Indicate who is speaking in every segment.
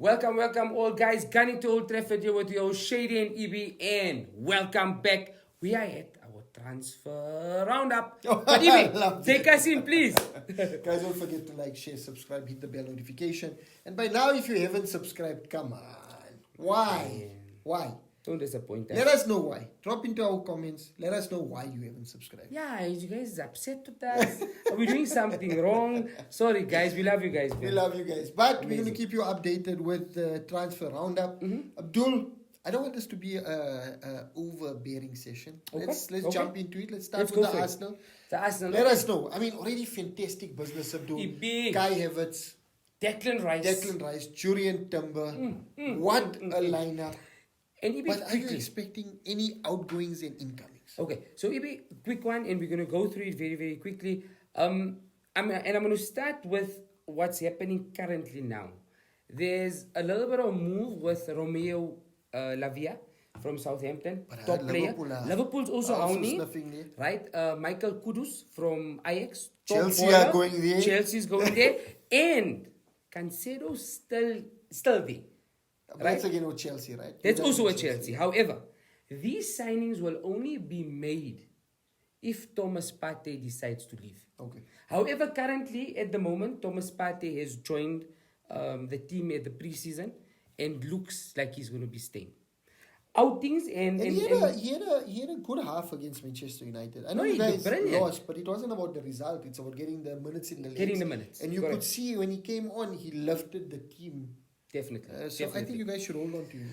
Speaker 1: Welcome all guys. Gunning to Old Trafford here with your Shady and EB, and welcome back. We are at our transfer roundup. But EB, take us in, please.
Speaker 2: Guys, don't forget to like, share, subscribe, hit the bell notification. And by now, if you haven't subscribed, come on. Why? Why?
Speaker 1: Don't disappoint us.
Speaker 2: Let us know why. Drop into our comments. Let us know why you haven't subscribed.
Speaker 1: Yeah, you guys upset with us? Are we doing something wrong? Sorry guys, we love you guys.
Speaker 2: We love you guys. But we're going to keep you updated with the transfer roundup. Abdul, I don't want this to be a overbearing session.
Speaker 1: Okay.
Speaker 2: Let's jump into it. Let's start
Speaker 1: Let's
Speaker 2: with
Speaker 1: go
Speaker 2: the
Speaker 1: for it.
Speaker 2: Arsenal.
Speaker 1: The Arsenal.
Speaker 2: Let us know. I mean, already fantastic business, Abdul.
Speaker 1: EB.
Speaker 2: Kai Havertz,
Speaker 1: Declan Rice.
Speaker 2: Julian Timber. What a lineup.
Speaker 1: And EB,
Speaker 2: But are you
Speaker 1: quickly.
Speaker 2: expecting any outgoings and incomings?
Speaker 1: Okay, so EB, quick one, and we're going to go through it very, very quickly. I'm going to start with what's happening currently now. There's a little bit of move with Romeo Lavia from Southampton,
Speaker 2: But
Speaker 1: top player.
Speaker 2: Liverpool are
Speaker 1: Liverpool's also hounding,
Speaker 2: sniffing there.
Speaker 1: right? Michael Kudus from Ajax. top
Speaker 2: Chelsea
Speaker 1: baller.
Speaker 2: are going there.
Speaker 1: Chelsea's going there. And Cancelo's still there.
Speaker 2: That's again with Chelsea, right?
Speaker 1: That's also a Chelsea. However, these signings will only be made if Thomas Partey decides to leave.
Speaker 2: Okay.
Speaker 1: However, currently, at the moment, Thomas Partey has joined the team at the preseason and looks like he's going to be staying. Outings and
Speaker 2: And he had a good half against Manchester United. I know
Speaker 1: No,
Speaker 2: you
Speaker 1: he
Speaker 2: guys
Speaker 1: did brilliant.
Speaker 2: lost, but it wasn't about the result. It's about getting the minutes in the legs.
Speaker 1: Getting the minutes,
Speaker 2: And you
Speaker 1: correct.
Speaker 2: could see when he came on, he lifted the team.
Speaker 1: Definitely.
Speaker 2: So I
Speaker 1: definitely.
Speaker 2: think you guys should hold on to him.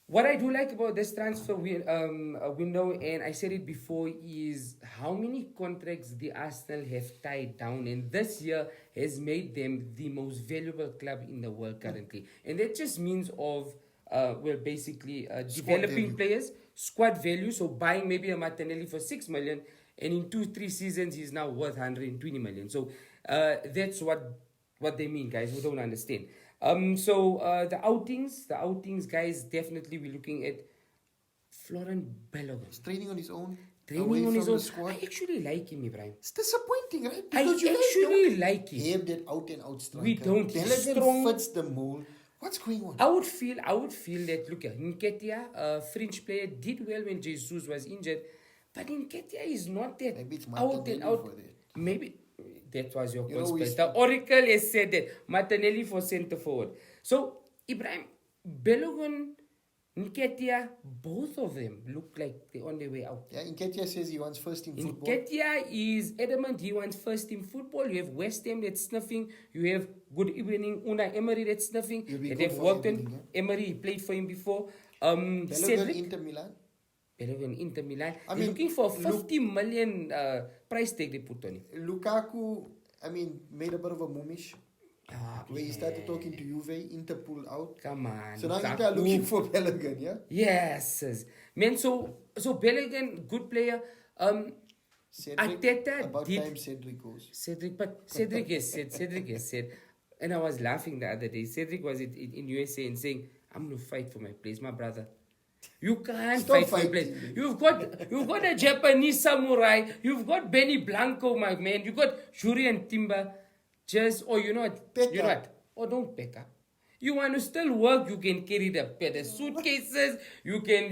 Speaker 1: What I do like about this transfer window, and I said it before, is how many contracts the Arsenal have tied down, and this year has made them the most valuable club in the world currently. And that just means of, basically developing
Speaker 2: value.
Speaker 1: players, squad value, so buying maybe a Martinelli for 6 million, and in 2-3 seasons he's now worth 120 million. So that's what they mean, guys, who don't understand. The outings, guys, definitely we're looking at Florent Balogun.
Speaker 2: He's training on his own.
Speaker 1: Training
Speaker 2: away
Speaker 1: on his
Speaker 2: from
Speaker 1: own.
Speaker 2: the squad.
Speaker 1: I actually like him, Ibrahim.
Speaker 2: It's disappointing, right?
Speaker 1: I
Speaker 2: Because you guys
Speaker 1: actually
Speaker 2: don't
Speaker 1: like him.
Speaker 2: have that out and out striker.
Speaker 1: We don't. He's
Speaker 2: Balogun
Speaker 1: strong.
Speaker 2: fits the mold. What's going on?
Speaker 1: I would feel that, look, Nketiah, a French player, did well when Jesus was injured, but Nketiah is not that
Speaker 2: Maybe it's
Speaker 1: out and
Speaker 2: Martinelli
Speaker 1: out.
Speaker 2: for that.
Speaker 1: Maybe that was your
Speaker 2: You know,
Speaker 1: conspiracy.
Speaker 2: we-
Speaker 1: The Oracle has said that Martinelli for centre forward. So Ibrahim, Balogun, Nketiah, both of them look like they're on their way out.
Speaker 2: Yeah, Nketiah says he wants first team football.
Speaker 1: Nketiah is adamant he wants first team football. You have West Ham that's sniffing. You have good evening Unai Emery that's sniffing.
Speaker 2: He'll be
Speaker 1: And
Speaker 2: good
Speaker 1: they've
Speaker 2: for
Speaker 1: worked on
Speaker 2: everything,
Speaker 1: Emery. He played for him before.
Speaker 2: Balogun,
Speaker 1: Cedric,
Speaker 2: Inter Milan.
Speaker 1: Balogun, Inter Milan.
Speaker 2: I
Speaker 1: They're
Speaker 2: mean,
Speaker 1: looking for 50 million price tag they put on him.
Speaker 2: Lukaku, I mean, made a bit of a moomish. Where he started talking to Juve, Inter pulled out.
Speaker 1: Come on.
Speaker 2: So now
Speaker 1: Lukaku.
Speaker 2: Inter are looking for Balogun, yeah?
Speaker 1: Yes. Man, so Balogun, good player.
Speaker 2: Cedric,
Speaker 1: Arteta
Speaker 2: about
Speaker 1: did-
Speaker 2: time Cedric goes.
Speaker 1: Cedric has said, and I was laughing the other day. Cedric was in USA and saying, I'm going to fight for my place, my brother. You can't
Speaker 2: Stop
Speaker 1: fight for your place.
Speaker 2: fighting.
Speaker 1: You've got a Japanese samurai. You've got Benny Blanco, my man. You got Julian Timber. You know what?
Speaker 2: Pack
Speaker 1: You know
Speaker 2: up.
Speaker 1: what? Or don't pack up. You want to still work, you can carry the suitcases, you can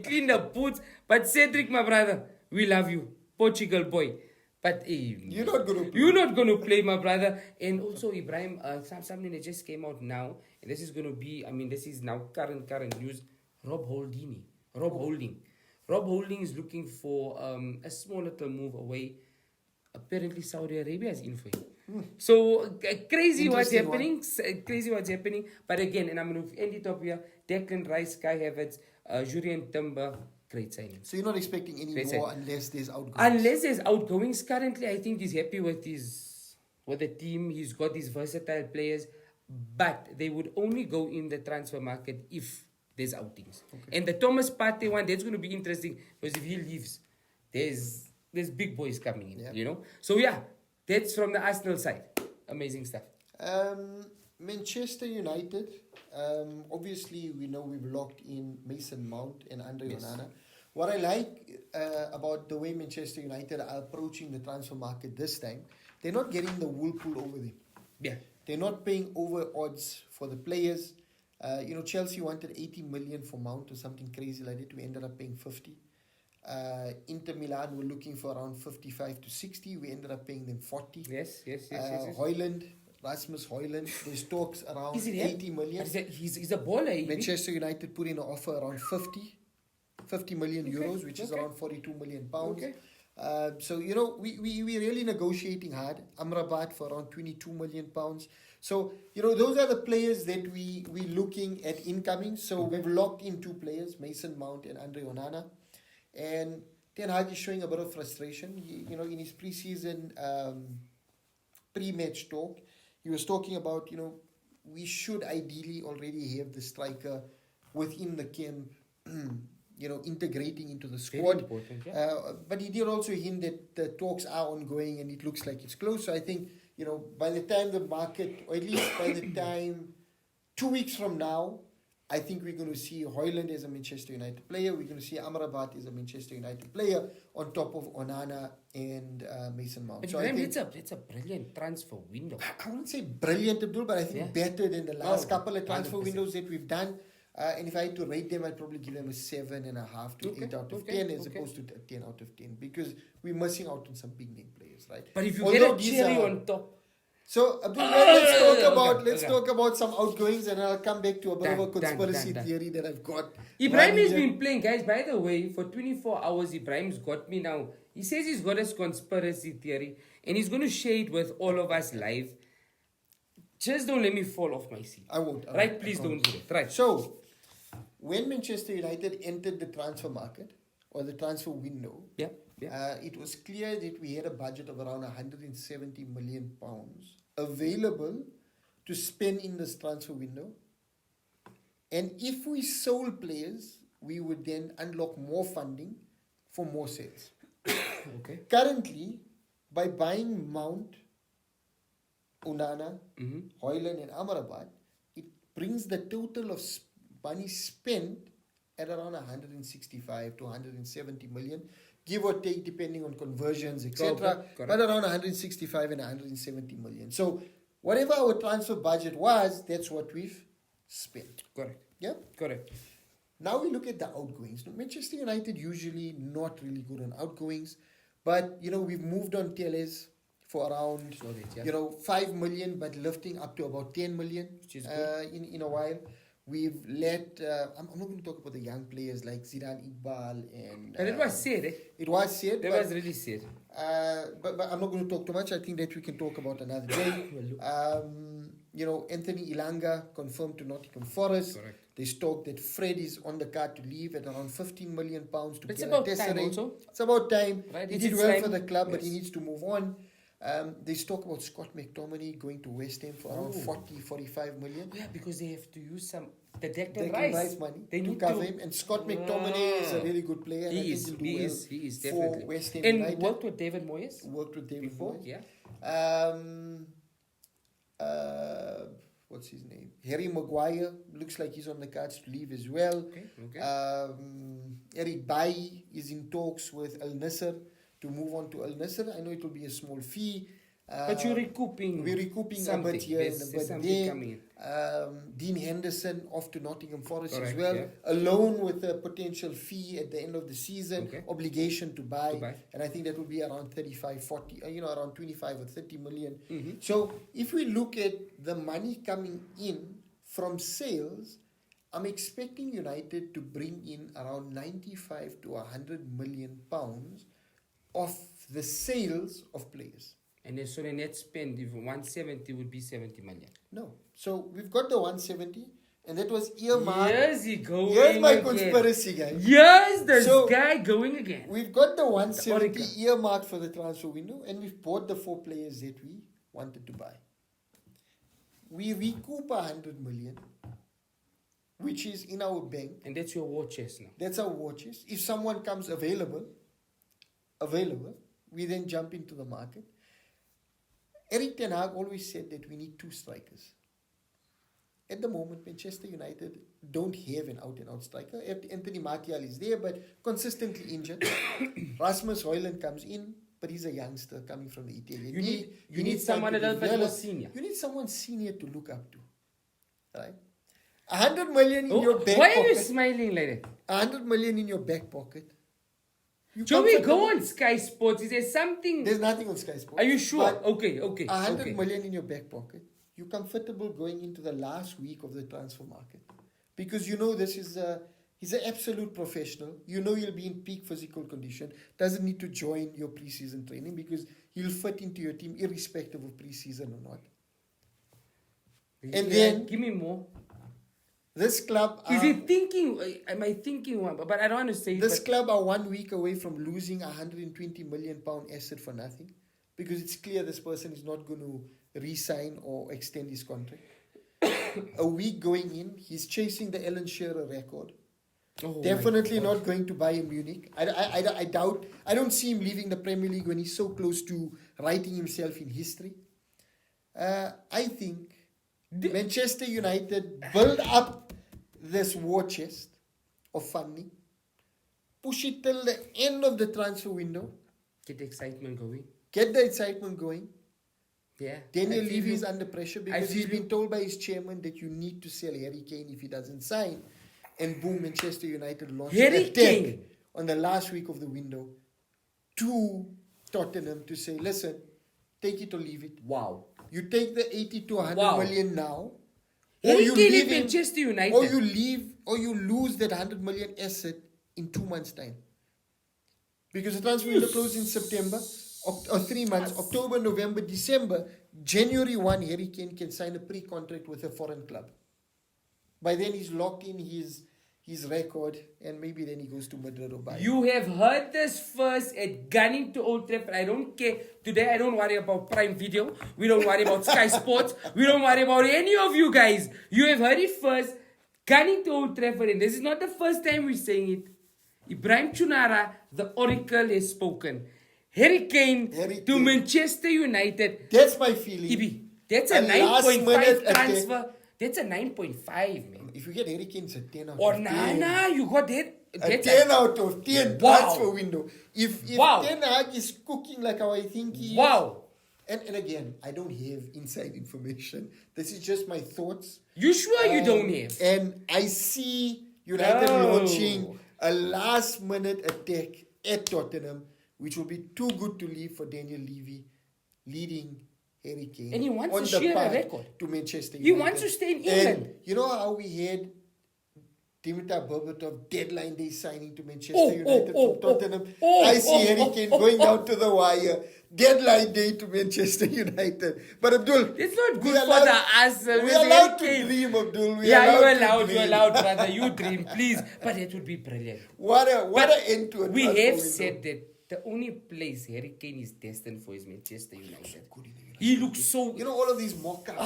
Speaker 1: clean the boots. But Cedric, my brother, we love you. Portugal boy. But
Speaker 2: You're not going to play.
Speaker 1: You're not going to play, my brother. And also, Ibrahim, something that just came out now, and this is going to be, this is now current news. Rob Holding is looking for a small little move away. Apparently, Saudi Arabia is in for him. So crazy what's happening. But again, and I'm going to end it up here. Declan Rice, Kai Havertz, Julian Timber, great signings.
Speaker 2: So you're not expecting any
Speaker 1: Great
Speaker 2: more
Speaker 1: signing.
Speaker 2: unless there's outgoings.
Speaker 1: Unless there's outgoings, currently I think he's happy with the team. He's got these versatile players, but they would only go in the transfer market if there's outings. Okay. And the Thomas Partey one, that's going to be interesting because if he leaves, there's big boys coming in, you know. So yeah, that's from the Arsenal side. Amazing stuff.
Speaker 2: Manchester United, obviously we know we've locked in Mason Mount and Andre Onana. What I like about the way Manchester United are approaching the transfer market this time, they're not getting the wool pulled over them.
Speaker 1: Yeah.
Speaker 2: They're not paying over odds for the players. Chelsea wanted 80 million for Mount or something crazy like that. We ended up paying 50. Inter Milan were looking for around 55 to 60. We ended up paying them 40.
Speaker 1: Yes.
Speaker 2: HØJLUND, Rasmus HØJLUND, there's talks around
Speaker 1: Is it
Speaker 2: 80 million.
Speaker 1: He's a baller.
Speaker 2: Manchester United put in an offer around 50 million euros, which is around 42 million pounds.
Speaker 1: Okay.
Speaker 2: We're really negotiating hard. Amrabat for around 22 million pounds. So, those are the players that we're looking at incoming. So we've locked in 2 players, Mason Mount and Andre Onana. And Ten Hag is showing a bit of frustration. In his preseason pre-match talk, he was talking about, we should ideally already have the striker within the camp, integrating into the squad.
Speaker 1: Very important, yeah.
Speaker 2: But he did also hint that the talks are ongoing and it looks like it's close. So I think, by the time the market, or at least by the time 2 weeks from now, I think we're going to see HØJLUND as a Manchester United player. We're going to see Amrabat as a Manchester United player on top of Onana and Mason Mount.
Speaker 1: But
Speaker 2: so
Speaker 1: Graham, it's a brilliant transfer window.
Speaker 2: I wouldn't say brilliant, Abdul, but I think better than the last couple of transfer
Speaker 1: 100%.
Speaker 2: windows that we've done. And if I had to rate them, I'd probably give them a 7.5 to 8 out of 10 as opposed to a 10 out of 10 because we're missing out on some big name players, right?
Speaker 1: But if you get a cherry on top.
Speaker 2: So, Abdul, let's talk about some outgoings and I'll come back to a bit of a conspiracy theory that I've got.
Speaker 1: Ibrahim has been playing, guys, by the way, for 24 hours. Ibrahim's got me now. He says he's got a conspiracy theory and he's going to share it with all of us live. Just don't let me fall off my seat.
Speaker 2: I won't.
Speaker 1: Right? Please don't do it. Right.
Speaker 2: So, when Manchester United entered the transfer market or the transfer window, it was clear that we had a budget of around 170 million pounds available to spend in this transfer window. And if we sold players, we would then unlock more funding for more sales.
Speaker 1: Okay.
Speaker 2: Currently, by buying Mount, Onana, HØJLUND and Amrabat, it brings the total of money spent at around 165 to 170 million, give or take depending on conversions, etc. But around 165 and 170 million. So whatever our transfer budget was, that's what we've spent.
Speaker 1: Correct.
Speaker 2: Yeah?
Speaker 1: Correct.
Speaker 2: Now we look at the outgoings. Manchester United usually not really good on outgoings, but we've moved on Teles for around 5 million, but lifting up to about 10 million, which is good. In a while. We've let, I'm not going to talk about the young players like Zidane Iqbal and...
Speaker 1: And it was said, eh?
Speaker 2: It was said.
Speaker 1: It was really said.
Speaker 2: But I'm not going to talk too much. I think that we can talk about another day. Anthony Ilanga confirmed to Nottingham Forest.
Speaker 1: Correct.
Speaker 2: There's talk that Fred is on the card to leave at around 15 million pounds to
Speaker 1: It's
Speaker 2: get
Speaker 1: about
Speaker 2: a
Speaker 1: time
Speaker 2: Tesseract.
Speaker 1: also.
Speaker 2: It's about time.
Speaker 1: Right.
Speaker 2: He did well for the club, but he needs to move on. There's talk about Scott McTominay going to West Ham for around 45 million.
Speaker 1: Yeah, because they have to use the Declan
Speaker 2: Rice money to cover him. And Scott McTominay is a really good player. And
Speaker 1: He
Speaker 2: I think
Speaker 1: is definitely.
Speaker 2: for West Ham
Speaker 1: and
Speaker 2: United.
Speaker 1: worked with David Moyes?
Speaker 2: Worked with David
Speaker 1: before,
Speaker 2: Moyes.
Speaker 1: Yeah.
Speaker 2: What's his name? Harry Maguire looks like he's on the cards to leave as well.
Speaker 1: Okay.
Speaker 2: Eric Bailly is in talks with Al Nassr to move on to Al Nassr. I know it will be a small fee.
Speaker 1: But you're recouping.
Speaker 2: We're recouping
Speaker 1: something.
Speaker 2: a bit here and a bit
Speaker 1: something
Speaker 2: there.
Speaker 1: coming in.
Speaker 2: Dean Henderson off to Nottingham Forest
Speaker 1: Correct,
Speaker 2: as well.
Speaker 1: yeah.
Speaker 2: Alone with a potential fee at the end of the season.
Speaker 1: Okay.
Speaker 2: Obligation to buy. And I think that will be around 35, 40, around 25 or 30 million.
Speaker 1: Mm-hmm.
Speaker 2: So if we look at the money coming in from sales, I'm expecting United to bring in around 95 to 100 million pounds of the sales of players.
Speaker 1: And then so the net spend, if 170 would be 70 million.
Speaker 2: No. So we've got the 170, and that was earmarked.
Speaker 1: Here's he going
Speaker 2: Here's my
Speaker 1: again.
Speaker 2: conspiracy, guys.
Speaker 1: Here's this guy going again.
Speaker 2: We've got the 170 earmarked for the transfer window, and we've bought the 4 players that we wanted to buy. We recoup 100 million, which is in our bank.
Speaker 1: And that's your war chest now.
Speaker 2: That's our war chest. If someone comes available, we then jump into the market. Erik ten Hag always said that we need 2 strikers. At the moment, Manchester United don't have an out-and-out striker. Anthony Martial is there, but consistently injured. Rasmus HØJLUND comes in, but he's a youngster coming from the Italian league.
Speaker 1: You need someone a little bit more senior.
Speaker 2: You need someone senior to look up to, right? 100 million in your back
Speaker 1: Why are you
Speaker 2: pocket.
Speaker 1: smiling like that?
Speaker 2: 100 million in your back pocket. You
Speaker 1: Joey,
Speaker 2: comfortable?
Speaker 1: go on Sky Sports. Is there something?
Speaker 2: There's nothing on Sky Sports.
Speaker 1: Are you sure?
Speaker 2: But
Speaker 1: Okay.
Speaker 2: 100 million in your back pocket. You're comfortable going into the last week of the transfer market. Because you know this is he's an absolute professional. You know he'll be in peak physical condition. Doesn't need to join your preseason training because he'll fit into your team irrespective of preseason or not. And then
Speaker 1: give me more.
Speaker 2: This club
Speaker 1: Is he thinking? Am I thinking one? But I don't want to say
Speaker 2: this
Speaker 1: it.
Speaker 2: club are 1 week away from losing a £120 million asset for nothing. Because it's clear this person is not going to re-sign or extend his contract. A week going in, he's chasing the Alan Shearer record.
Speaker 1: Oh
Speaker 2: Definitely not going to Bayern Munich. I doubt. I don't see him leaving the Premier League when he's so close to writing himself in history. I think Manchester United build up this war chest of funding, push it till the end of the transfer window,
Speaker 1: Get the excitement going.
Speaker 2: get the excitement going.
Speaker 1: Yeah.
Speaker 2: Daniel
Speaker 1: I feel
Speaker 2: Levy
Speaker 1: you.
Speaker 2: is under pressure because
Speaker 1: feel
Speaker 2: he's
Speaker 1: you.
Speaker 2: been told by his chairman that you need to sell Harry Kane if he doesn't sign. And boom, Manchester United launched an
Speaker 1: Harry
Speaker 2: attack
Speaker 1: Kane.
Speaker 2: on the last week of the window to Tottenham to say, listen, take it or leave it.
Speaker 1: Wow.
Speaker 2: You take the 80 to 100
Speaker 1: Wow.
Speaker 2: million now, or
Speaker 1: Harry
Speaker 2: you
Speaker 1: Kane
Speaker 2: leave
Speaker 1: is
Speaker 2: him,
Speaker 1: Manchester United.
Speaker 2: or you leave, or you lose that 100 million asset in 2 months' time. Because the transfer window closed in September, or 3 months, October, November, December, January 1, Harry Kane can sign a pre-contract with a foreign club. By then he's locked in his record, and maybe then he goes to Madrid or Bayern.
Speaker 1: You have heard this first at Gunning to Old Trafford. I don't care. Today I don't worry about Prime Video. We don't worry about Sky Sports. We don't worry about any of you guys. You have heard it first. Gunning to Old Trafford. And this is not the first time we're saying it. Ibrahim Chunara, the Oracle, has spoken. Harry Kane to Manchester United.
Speaker 2: That's my feeling.
Speaker 1: Ibi, that's a
Speaker 2: A last-minute
Speaker 1: 9.5 transfer. That's a 9.5, man.
Speaker 2: If you get Harry Kane, it's a 10 out
Speaker 1: Or
Speaker 2: of 10.
Speaker 1: nah, you got that.
Speaker 2: A
Speaker 1: That's
Speaker 2: 10 out of 10
Speaker 1: Wow.
Speaker 2: transfer window. If
Speaker 1: Wow.
Speaker 2: Ten Hag is cooking like how I think he is.
Speaker 1: Wow.
Speaker 2: And again, I don't have inside information. This is just my thoughts.
Speaker 1: You sure you don't have?
Speaker 2: And I see United
Speaker 1: No.
Speaker 2: launching a last-minute attack at Tottenham, which will be too good to leave for Daniel Levy, leading Harry Kane.
Speaker 1: And he wants
Speaker 2: on
Speaker 1: to
Speaker 2: the
Speaker 1: share a
Speaker 2: path
Speaker 1: record.
Speaker 2: to Manchester
Speaker 1: He
Speaker 2: United.
Speaker 1: wants to stay in
Speaker 2: And
Speaker 1: England.
Speaker 2: you know how we had Dimitar Berbatov deadline day signing to Manchester
Speaker 1: Oh,
Speaker 2: United
Speaker 1: oh,
Speaker 2: from Tottenham.
Speaker 1: oh,
Speaker 2: I see
Speaker 1: oh,
Speaker 2: Harry
Speaker 1: oh,
Speaker 2: Kane
Speaker 1: oh,
Speaker 2: going
Speaker 1: oh,
Speaker 2: down to the wire. Deadline day to Manchester United. But Abdul,
Speaker 1: It's not good
Speaker 2: we
Speaker 1: for
Speaker 2: allowed-
Speaker 1: the Arsenal.
Speaker 2: we
Speaker 1: It's
Speaker 2: allowed
Speaker 1: Harry
Speaker 2: to
Speaker 1: Kane.
Speaker 2: dream, Abdul. We
Speaker 1: Yeah, you're
Speaker 2: to
Speaker 1: allowed,
Speaker 2: dream.
Speaker 1: you're allowed, brother. You dream, please. But it would be brilliant.
Speaker 2: What an end to a
Speaker 1: We
Speaker 2: transfer
Speaker 1: have
Speaker 2: window.
Speaker 1: said that the only place Harry Kane is destined for is Manchester United.
Speaker 2: Good in the United.
Speaker 1: He looks so...
Speaker 2: You know all of these mock-ups.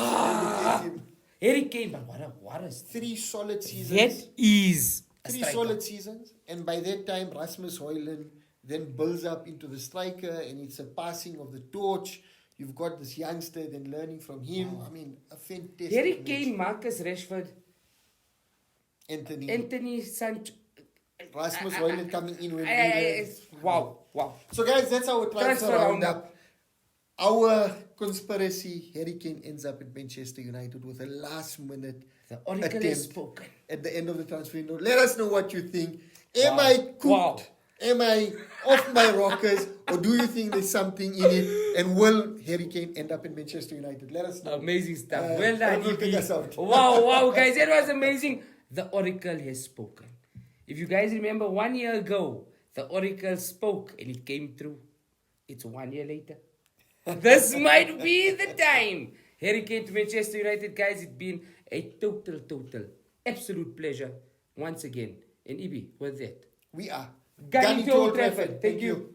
Speaker 1: Harry Kane, but what a...
Speaker 2: 3 solid seasons.
Speaker 1: That is a
Speaker 2: 3
Speaker 1: striker.
Speaker 2: solid seasons, and by that time Rasmus HØJLUND then builds up into the striker, and it's a passing of the torch. You've got this youngster then learning from him. I mean, a fantastic
Speaker 1: Harry
Speaker 2: match.
Speaker 1: Kane, Marcus Rashford,
Speaker 2: Anthony,
Speaker 1: Anthony Sancho...
Speaker 2: Rasmus HØJLUND coming in when
Speaker 1: Wow.
Speaker 2: So guys, that's our transfer
Speaker 1: Transfer
Speaker 2: roundup. Our conspiracy, Harry Kane ends up at Manchester United with a last minute
Speaker 1: The Oracle has
Speaker 2: attempt
Speaker 1: spoken.
Speaker 2: at the end of the transfer window. Let us know what you think. Am
Speaker 1: Wow.
Speaker 2: I cooked?
Speaker 1: Wow.
Speaker 2: Am I off my rockers? Or do you think there's something in it? And will Harry Kane end up in Manchester United? Let us know.
Speaker 1: Amazing stuff. Well done,
Speaker 2: Abdul, take
Speaker 1: EB.
Speaker 2: us out.
Speaker 1: Wow, guys, that was amazing. The Oracle has spoken. If you guys remember 1 year ago, the Oracle spoke and it came true. It's 1 year later. This might be the time. Harry Kane to Manchester United, guys. It's been a total, absolute pleasure once again. And EB, with that.
Speaker 2: We are
Speaker 1: Gunning to Old Trafford. Thank you.